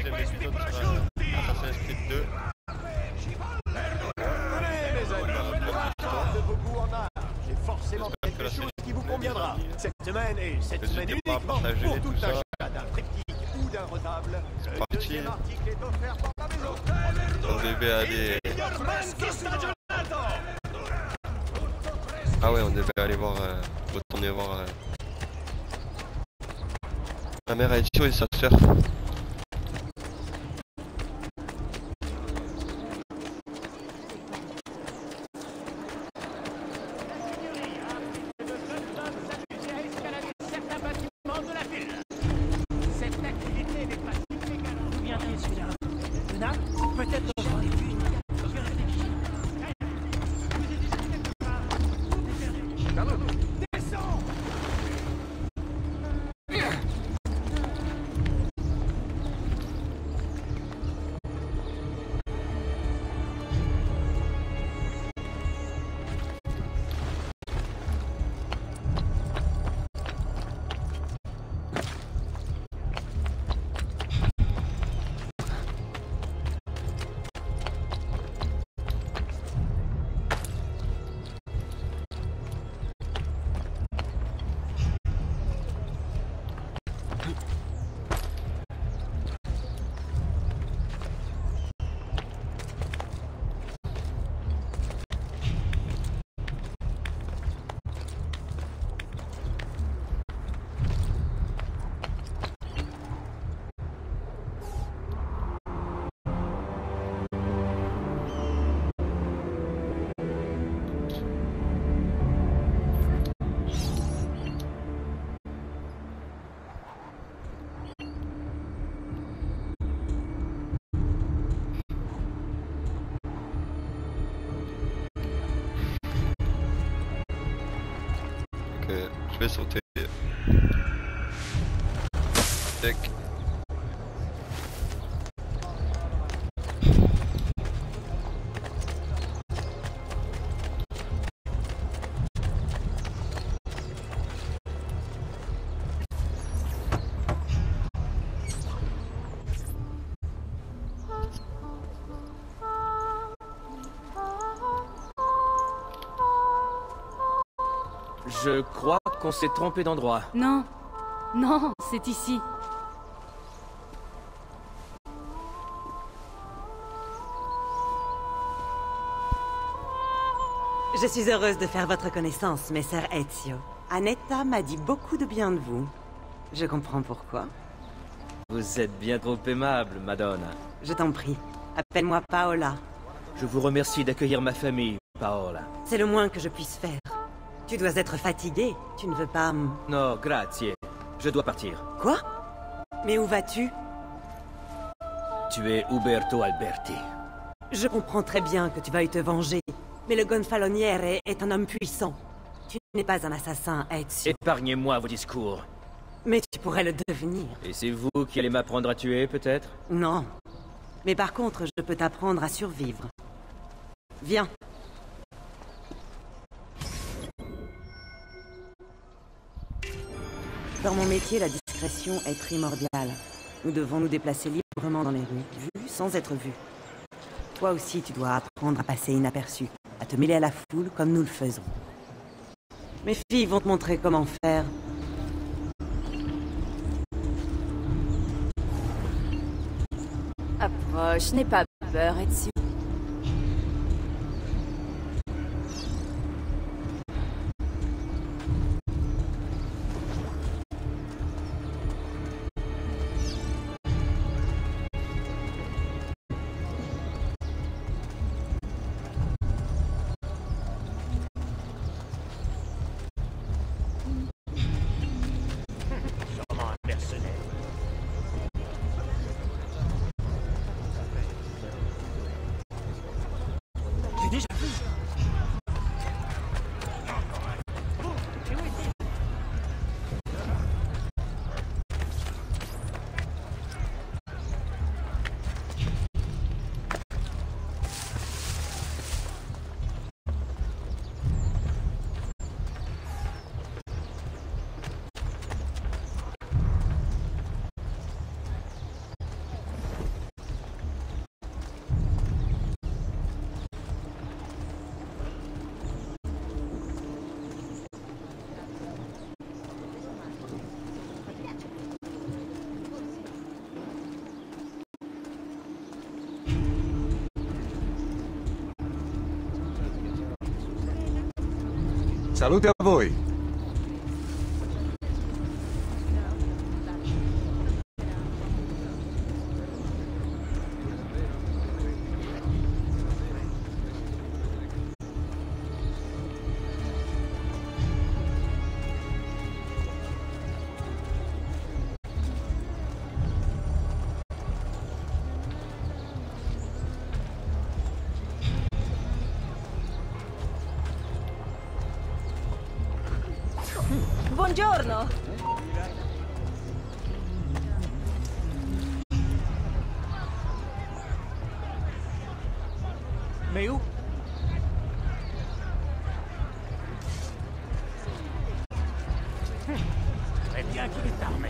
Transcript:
chercher mes épisodes sur Assassin's Creed 2. J'ai forcément quelque chose qui vous conviendra. Cette semaine et cette semaine uniquement pour tout achat d'un triptyque ou d'un retable. Le deuxième article est offert par la maison. On devait aller... Ah ouais, on devait aller voir... retourner voir... la mère Ezio et sa sœur. Je vais sauter. Tac. Je crois qu'on s'est trompé d'endroit. Non, non, c'est ici. Je suis heureuse de faire votre connaissance, Messer Ezio. Annetta m'a dit beaucoup de bien de vous. Je comprends pourquoi. Vous êtes bien trop aimable, Madonna. Je t'en prie. Appelle-moi Paola. Je vous remercie d'accueillir ma famille, Paola. C'est le moins que je puisse faire. Tu dois être fatigué. Tu ne veux pas... No, grazie. Je dois partir. Quoi? Mais où vas-tu? Tu es Uberto Alberti. Je comprends très bien que tu veuilles te venger. Mais le Gonfaloniere est un homme puissant. Tu n'es pas un assassin, Ezio. Épargnez-moi vos discours. Mais tu pourrais le devenir. Et c'est vous qui allez m'apprendre à tuer, peut-être? Non. Mais par contre, je peux t'apprendre à survivre. Viens. Dans mon métier, la discrétion est primordiale. Nous devons nous déplacer librement dans les rues, vus sans être vus. Toi aussi, tu dois apprendre à passer inaperçu, à te mêler à la foule comme nous le faisons. Mes filles vont te montrer comment faire. Approche, n'aie pas peur, Ezio. Salute a voi. Buongiorno! Mais où? Très bien qu'il est armé.